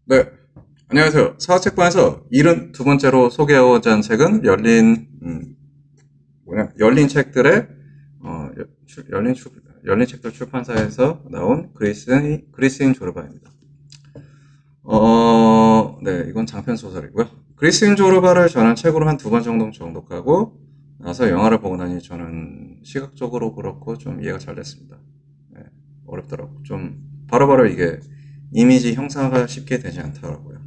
네, 안녕하세요. 사학책방에서 72번째로 소개하고자 하는 책은 열린 책들의, 열린 책들 출판사에서 나온 그리스인 조르바입니다. 네, 이건 장편 소설이고요. 그리스인 조르바를 저는 책으로 한 두 번 정도 정독하고 나서 영화를 보고 나니 저는 시각적으로 그렇고 좀 이해가 잘 됐습니다. 네, 어렵더라고. 좀 바로바로 이게 이미지 형상화가 쉽게 되지 않더라고요.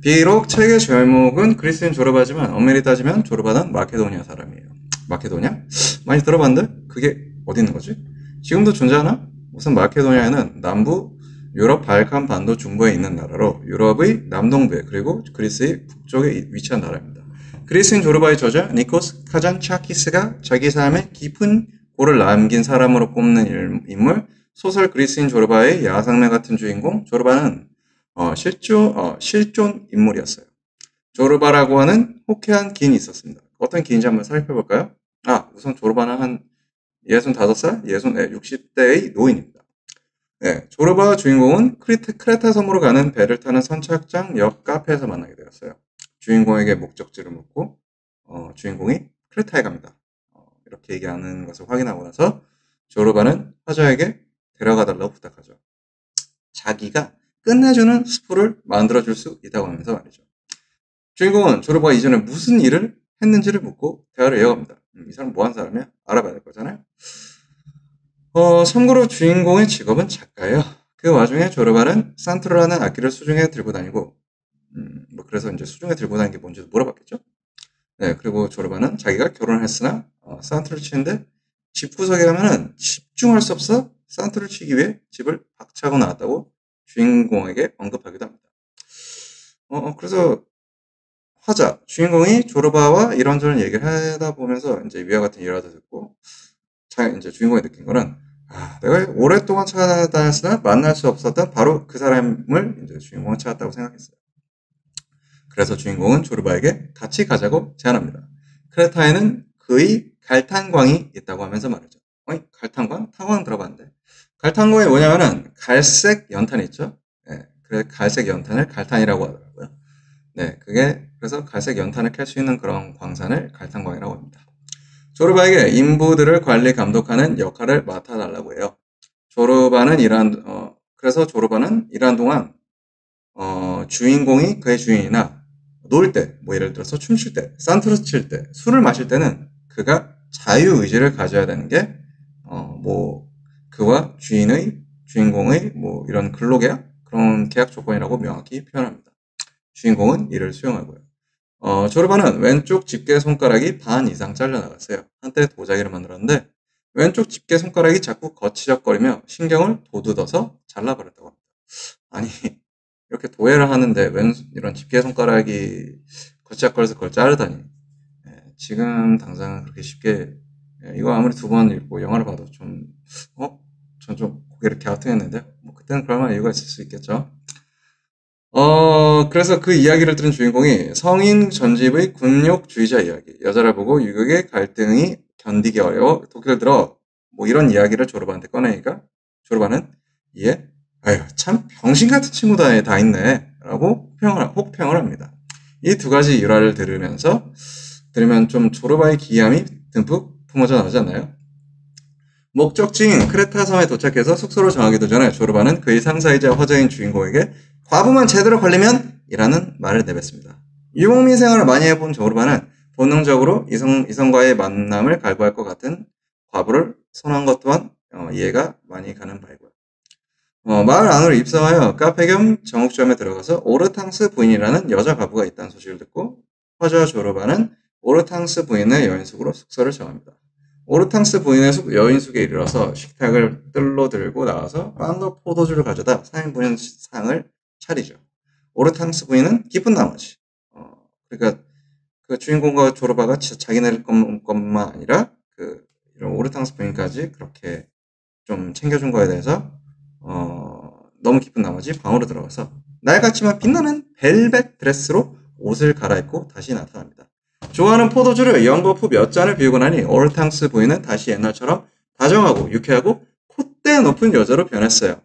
비록 책의 제목은 그리스인 조르바지만 엄밀히 따지면 조르바는 마케도니아 사람이에요. 마케도니아? 많이 들어봤는데 그게 어디 있는 거지? 지금도 존재하나? 우선 마케도니아는 남부 유럽 발칸 반도 중부에 있는 나라로 유럽의 남동부에 그리고 그리스의 북쪽에 위치한 나라입니다. 그리스인 조르바의 저자 니코스 카잔차키스가 자기 삶에 깊은 골을 남긴 사람으로 꼽는 인물 소설 그리스인 조르바의 야상매 같은 주인공 조르바는 실존 인물이었어요. 조르바라고 하는 호쾌한 기인이 있었습니다. 어떤 기인지 한번 살펴볼까요? 우선 조르바는 한 65살, 60대의 노인입니다. 네, 조르바 주인공은 크레타 섬으로 가는 배를 타는 선착장 옆 카페에서 만나게 되었어요. 주인공에게 목적지를 묻고 주인공이 크레타에 갑니다. 이렇게 얘기하는 것을 확인하고 나서 조르바는 화자에게 데려가달라고 부탁하죠. 자기가 끝내주는 스프를 만들어줄 수 있다고 하면서 말이죠. 주인공은 조르바가 이전에 무슨 일을 했는지를 묻고 대화를 이어갑니다. 이 사람 뭐한 사람이야? 알아봐야 될 거잖아요. 참고로 주인공의 직업은 작가예요. 그 와중에 조르바는 산트로라는 악기를 수중에 들고 다니고, 그래서 이제 수중에 들고 다니는 게 뭔지도 물어봤겠죠? 네, 그리고 조르바는 자기가 결혼을 했으나, 산트를 치는데, 집구석에 가면은 집중할 수 없어 산트를 치기 위해 집을 박차고 나왔다고 주인공에게 언급하기도 합니다. 그래서 화자, 주인공이 조르바와 이런저런 얘기를 하다 보면서 이제 위와 같은 일화도 듣고, 이제 주인공이 느낀 거는, 내가 오랫동안 찾아다녔으나 만날 수 없었던 바로 그 사람을 이제 주인공은 찾았다고 생각했어요. 그래서 주인공은 조르바에게 같이 가자고 제안합니다. 크레타에는 그의 갈탄광이 있다고 하면서 말이죠. 갈탄광? 탄광 들어봤는데. 갈탄광이 뭐냐면은 갈색 연탄 있죠? 네, 그래 갈색 연탄을 갈탄이라고 하더라고요. 네, 그래서 갈색 연탄을 캘 수 있는 그런 광산을 갈탄광이라고 합니다. 조르바에게 인부들을 관리 감독하는 역할을 맡아달라고 해요. 그래서 조르바는 일한 동안 주인공이 그의 주인이나 놀 때, 뭐 예를 들어서 춤출 때, 산트로 칠 때, 술을 마실 때는 그가 자유의지를 가져야 되는 게, 뭐, 그와 주인공의 뭐 이런 근로계약? 그런 계약 조건이라고 명확히 표현합니다. 주인공은 이를 수용하고요. 조르바는 왼쪽 집게 손가락이 반 이상 잘려나갔어요. 한때 도자기를 만들었는데, 왼쪽 집게 손가락이 자꾸 거치적거리며 신경을 돋우어서 잘라버렸다고 합니다. 아니, 이렇게 도예를 하는데 이런 집게 손가락이 거치적거려서 그걸 자르다니. 지금 당장은 그렇게 쉽게, 이거 아무리 두 번 읽고 영화를 봐도 전 좀 고개를 갸우뚱했는데, 뭐 그때는 그럴 만한 이유가 있을 수 있겠죠. 그래서 그 이야기를 들은 주인공이 성인 전집의 군욕주의자 이야기, 여자를 보고 유격의 갈등이 견디기 어려워 도끼를 들어, 뭐 이런 이야기를 조르바한테 꺼내니까 조르바는 이에 아유 참 병신 같은 친구다 다 있네 라고 혹평을 합니다. 이 두 가지 일화를 들으면 좀 조르바의 기이함이 듬뿍 품어져 나오지 않나요? 목적지인 크레타 섬에 도착해서 숙소를 정하기도 전에 조르바는 그의 상사이자 화자인 주인공에게 과부만 제대로 걸리면 이라는 말을 내뱉습니다. 유목민 생활을 많이 해본 조르바는 본능적으로 이성과의 만남을 갈구할 것 같은 과부를 선호한 것 또한 이해가 많이 가는 바이고요. 마을 안으로 입성하여 카페 겸 정육점에 들어가서 오르탕스 부인이라는 여자 과부가 있다는 소식을 듣고 화자와 조르바는 오르탕스 부인의 여인숙으로 숙소를 정합니다. 오르탕스 부인의 여인숙에 이르러서 식탁을 뜰로 들고 나와서 빵과 포도주를 가져다 4인분 상을 차리죠. 오르탕스 부인은 기쁜 나머지, 그러니까 그 주인공과 조르바가 자기네 것만 아니라 이런 오르탕스 부인까지 그렇게 좀 챙겨준 거에 대해서 너무 기쁜 나머지 방으로 들어가서 낡았지만 빛나는 벨벳 드레스로 옷을 갈아입고 다시 나타납니다. 좋아하는 포도주를 연거푸 몇 잔을 비우고 나니 오르탕스 부인은 다시 옛날처럼 다정하고 유쾌하고 콧대 높은 여자로 변했어요.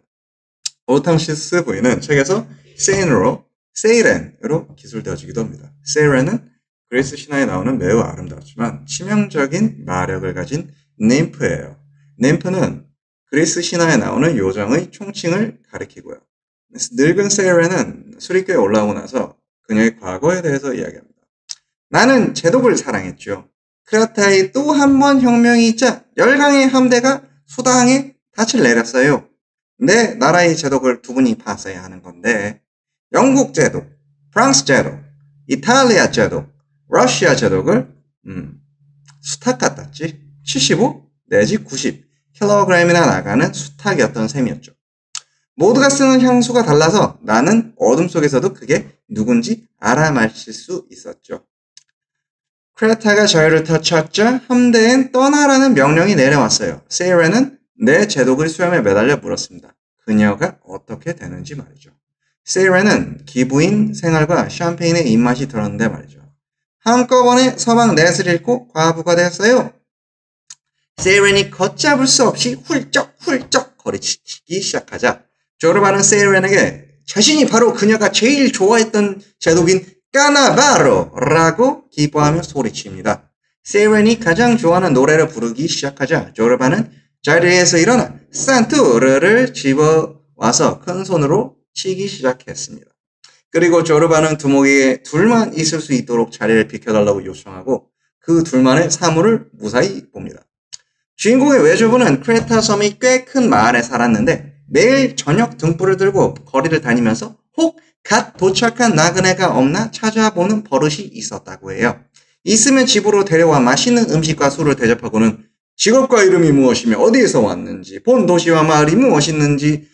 오르탕시스 부인은 책에서 세인으로 세이렌으로 기술되어지기도 합니다. 세이렌은 그리스 신화에 나오는 매우 아름답지만 치명적인 마력을 가진 ним프예요. ним프는 그리스 신화에 나오는 요정의 총칭을 가리키고요. 늙은 세이렌은 수리교에 올라오고 나서 그녀의 과거에 대해서 이야기합니다. 나는 제독을 사랑했죠. 크레타에 또 한 번 혁명이 있자 열강의 함대가 수다항에 닻을 내렸어요. 내 나라의 제독을 두 분이 봤어야 하는 건데 영국 제독, 프랑스 제독, 이탈리아 제독, 러시아 제독을 수탉 같았지. 75 내지 90 킬로그램이나 나가는 수탉이었던 셈이었죠. 모두가 쓰는 향수가 달라서 나는 어둠 속에서도 그게 누군지 알아맞힐 수 있었죠. 크레타가 저희를 터쳤자 함대엔 떠나라는 명령이 내려왔어요. 세이렌은 내 제독의 수염에 매달려 물었습니다. 그녀가 어떻게 되는지 말이죠. 세이렌은 기부인 생활과 샴페인에 입맛이 들었는데 말이죠. 한꺼번에 서방 넷을 읽고 과부가 되었어요. 세이렌이 걷잡을 수 없이 훌쩍훌쩍 거리치기 시작하자 조르바는 세이렌에게 자신이 바로 그녀가 제일 좋아했던 제독인 까나바로라고 기뻐하며 소리칩니다. 세이렌이 가장 좋아하는 노래를 부르기 시작하자 조르바는 자리에서 일어나 산투르를 집어와서 큰 손으로 치기 시작했습니다. 그리고 조르바는 두목에게 둘만 있을 수 있도록 자리를 비켜달라고 요청하고 그 둘만의 사물을 무사히 봅니다. 주인공의 외조부는 크레타 섬이 꽤 큰 마을에 살았는데 매일 저녁 등불을 들고 거리를 다니면서 혹 갓 도착한 나그네가 없나 찾아보는 버릇이 있었다고 해요. 있으면 집으로 데려와 맛있는 음식과 술을 대접하고는 직업과 이름이 무엇이며 어디에서 왔는지 본 도시와 마을이 무엇이는지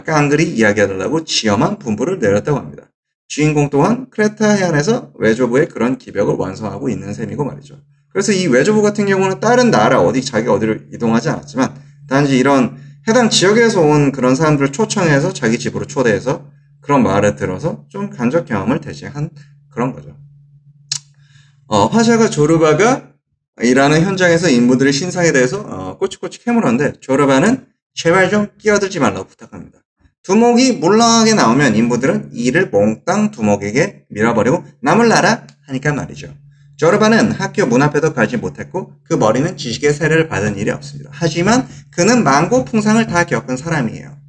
깡그리 이야기해달라고 지엄한 분부를 내렸다고 합니다. 주인공 또한 크레타 해안에서 외조부의 그런 기벽을 완성하고 있는 셈이고 말이죠. 그래서 이 외조부 같은 경우는 다른 나라 자기가 어디를 이동하지 않았지만 단지 이런 해당 지역에서 온 그런 사람들을 초청해서 자기 집으로 초대해서 그런 말에 들어서 좀 간접 경험을 대신한 그런 거죠. 화자가 조르바가 일하는 현장에서 인부들의 신상에 대해서 꼬치꼬치 캐물었는데 조르바는 제발 좀 끼어들지 말라고 부탁합니다. 두목이 물렁하게 나오면 인부들은 이를 몽땅 두목에게 밀어버리고 남을 나라 하니까 말이죠. 조르바는 학교 문 앞에도 가지 못했고 그 머리는 지식의 세례를 받은 일이 없습니다. 하지만 그는 만고풍상을 다 겪은 사람이에요.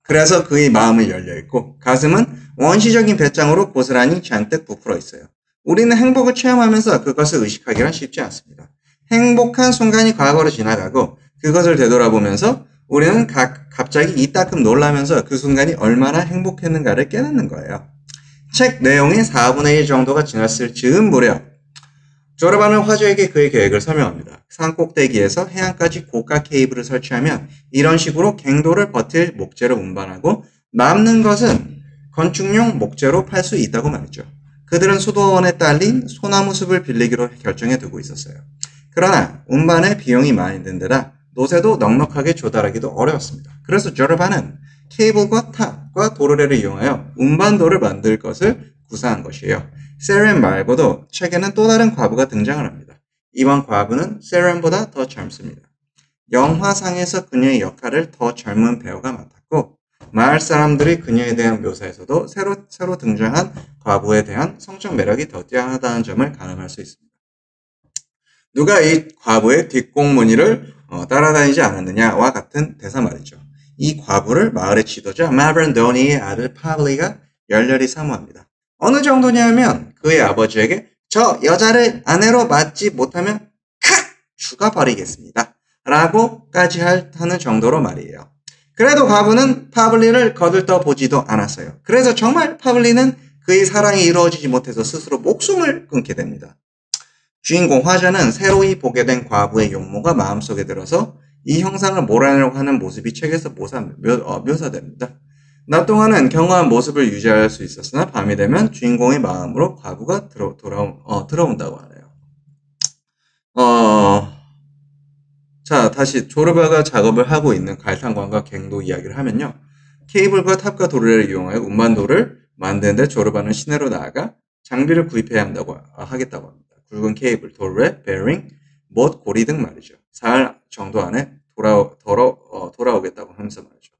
그래서 그의 마음은 열려있고 가슴은 원시적인 배짱으로 고스란히 잔뜩 부풀어 있어요. 우리는 행복을 체험하면서 그것을 의식하기란 쉽지 않습니다. 행복한 순간이 과거로 지나가고 그것을 되돌아보면서 우리는 갑자기 이따금 놀라면서 그 순간이 얼마나 행복했는가를 깨닫는 거예요. 책 내용의 4분의 1 정도가 지났을 즈음 무렵 조르바는 화주에게 그의 계획을 설명합니다. 산 꼭대기에서 해안까지 고가 케이블을 설치하면 이런 식으로 갱도를 버틸 목재를 운반하고 남는 것은 건축용 목재로 팔 수 있다고 말이죠. 그들은 수도원에 딸린 소나무 숲을 빌리기로 결정해 두고 있었어요. 그러나 운반에 비용이 많이 든 데다 노새도 넉넉하게 조달하기도 어려웠습니다. 그래서 조르바는 케이블과 탑과 도르래를 이용하여 운반도를 만들 것을 구사한 것이에요. 세렌 말고도 책에는 또 다른 과부가 등장을 합니다. 이번 과부는 세렌보다 더 젊습니다. 영화상에서 그녀의 역할을 더 젊은 배우가 맡았고 마을 사람들이 그녀에 대한 묘사에서도 새로 등장한 과부에 대한 성적 매력이 더 뛰어나다는 점을 가늠할 수 있습니다. 누가 이 과부의 뒷공무니를 따라다니지 않았느냐와 같은 대사 말이죠. 이 과부를 마을의 지도자 마브런 도니의 아들 파블리가 열렬히 사모합니다. 어느 정도냐면 그의 아버지에게 저 여자를 아내로 맞지 못하면 칵! 죽어버리겠습니다. 라고까지 하는 정도로 말이에요. 그래도 과부는 파블리를 거들떠 보지도 않았어요. 그래서 정말 파블리는 그의 사랑이 이루어지지 못해서 스스로 목숨을 끊게 됩니다. 주인공 화자는 새로이 보게 된 과부의 용모가 마음속에 들어서 이 형상을 몰아내려고 하는 모습이 책에서 묘사됩니다. 낮 동안은 경화한 모습을 유지할 수 있었으나 밤이 되면 주인공의 마음으로 과부가 들어온다고 하네요. 자, 다시 조르바가 작업을 하고 있는 갈탄광과 갱도 이야기를 하면요. 케이블과 탑과 도르래를 이용하여 운반도를 만드는데 조르바는 시내로 나아가 장비를 구입해야 하겠다고 합니다. 굵은 케이블, 도르래, 베어링, 못, 고리 등 말이죠. 사흘 정도 안에 돌아오겠다고 하면서 말이죠.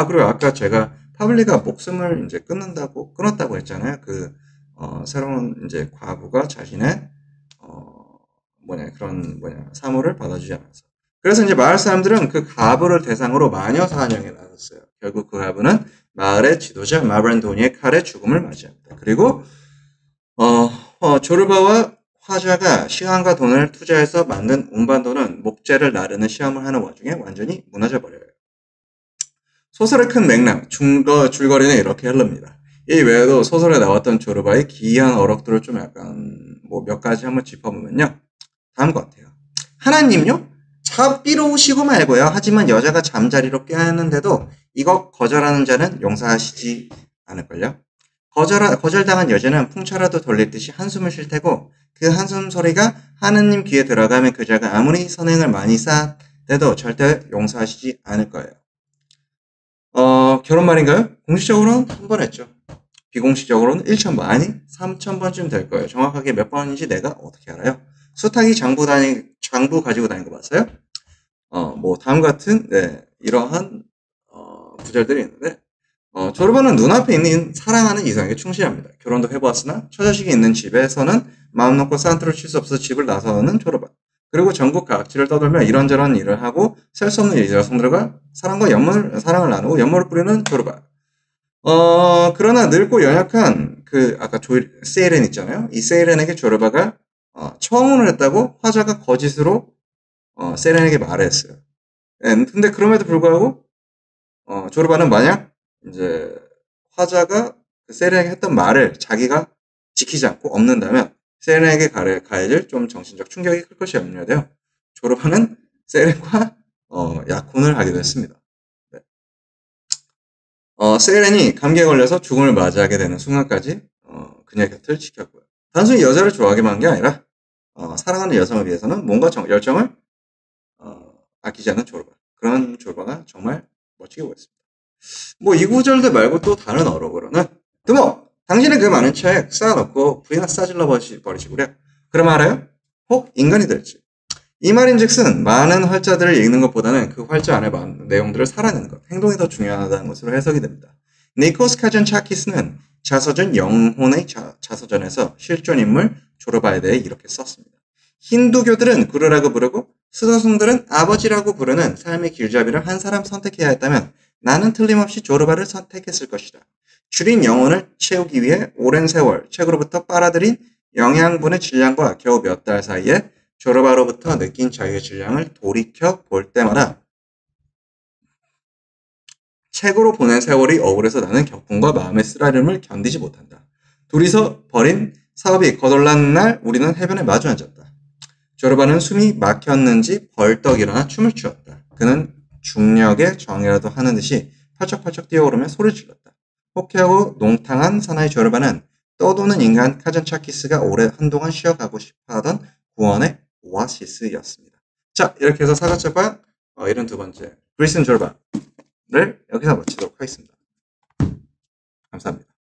그리고 아까 제가 파블리가 목숨을 이제 끊었다고 했잖아요. 새로운 이제 과부가 자신의, 사물을 받아주지 않아서. 그래서 이제 마을 사람들은 그 과부를 대상으로 마녀 사냥에 나섰어요. 결국 그 과부는 마을의 지도자 마브란도니의 칼에 죽음을 맞이합니다. 그리고, 조르바와 화자가 시간과 돈을 투자해서 만든 운반도는 목재를 나르는 시험을 하는 와중에 완전히 무너져 버려요. 소설의 큰 맥락, 줄거리는 이렇게 흐릅니다. 이 외에도 소설에 나왔던 조르바의 기이한 어록들을 좀 약간 몇 가지 한번 짚어보면요. 다음과 같아요. 하나님요? 자비로우시고 말고요. 하지만 여자가 잠자리로 깨었는데도 이거 거절하는 자는 용서하시지 않을걸요? 거절당한 여자는 풍차라도 돌릴 듯이 한숨을 쉴 테고 그 한숨 소리가 하느님 귀에 들어가면 그 자가 아무리 선행을 많이 쌓아도 절대 용서하시지 않을 거예요. 결혼 말인가요? 공식적으로는 한 번 했죠. 비공식적으로는 1,000번, 아니 3,000번쯤 될 거예요. 정확하게 몇 번인지 내가 어떻게 알아요? 수탉이 장부 가지고 다닌 거 봤어요? 다음 같은, 이러한, 구절들이 있는데, 조르바는 눈앞에 있는 사랑하는 이성에게 충실합니다. 결혼도 해보았으나 처자식이 있는 집에서는 마음 놓고 산트를 칠 수 없어 집을 나서는 조르바. 그리고 전국 각지를 떠돌며 이런저런 일을 하고 셀 수 없는 여성들과 사랑을 나누고 연모를 뿌리는 조르바. 그러나 늙고 연약한 아까 세이렌 있잖아요. 이 세이렌에게 조르바가 청혼을 했다고 화자가 거짓으로 세이렌에게 말했어요. 근데 그럼에도 불구하고 조르바는 만약 이제 화자가 세이렌에게 했던 말을 자기가 지키지 않고 없는다면 세이렌에게 가해질 좀 정신적 충격이 클 것이 염려돼요. 조르바는 세이렌과 약혼을 하기도 했습니다. 네. 세이렌이 감기에 걸려서 죽음을 맞이하게 되는 순간까지 그녀의 곁을 지켰고요. 단순히 여자를 좋아하기만 한 게 아니라 사랑하는 여성을 위해서는 몸과 열정을 아끼지 않는 조르바. 그런 조르바가 정말 멋지게 보였습니다. 이 구절들 말고 또 다른 어록으로는 두목! 당신의 그 많은 책 쌓아놓고 불이나 싸질러 버리시구려. 그럼 알아요? 혹 인간이 될지. 이 말인즉슨 많은 활자들을 읽는 것보다는 그 활자 안에 많은 내용들을 살아내는 것, 행동이 더 중요하다는 것으로 해석이 됩니다. 니코스 카잔차키스는 자서전 영혼의 자서전에서 실존 인물 조르바에 대해 이렇게 썼습니다. 힌두교들은 구루라고 부르고 스도승들은 아버지라고 부르는 삶의 길잡이를 한 사람 선택해야 했다면 나는 틀림없이 조르바를 선택했을 것이다. 줄인 영혼을 채우기 위해 오랜 세월 책으로부터 빨아들인 영양분의 질량과 겨우 몇 달 사이에 조르바로부터 느낀 자유의 질량을 돌이켜 볼 때마다 책으로 보낸 세월이 억울해서 나는 격분과 마음의 쓰라림을 견디지 못한다. 둘이서 벌인 사업이 거덜난 날 우리는 해변에 마주 앉았다. 조르바는 숨이 막혔는지 벌떡 일어나 춤을 추었다. 그는 중력의 정이라도 하는 듯이 펄쩍펄쩍 뛰어오르며 소리를 질렀다. 호쾌하고 농탕한 사나이 조르바는 떠도는 인간 카잔차키스가 한동안 쉬어가고 싶어하던 구원의 오아시스였습니다. 자, 이렇게 해서 사과철판 72번째 브리슨 조르바를 여기서 마치도록 하겠습니다. 감사합니다.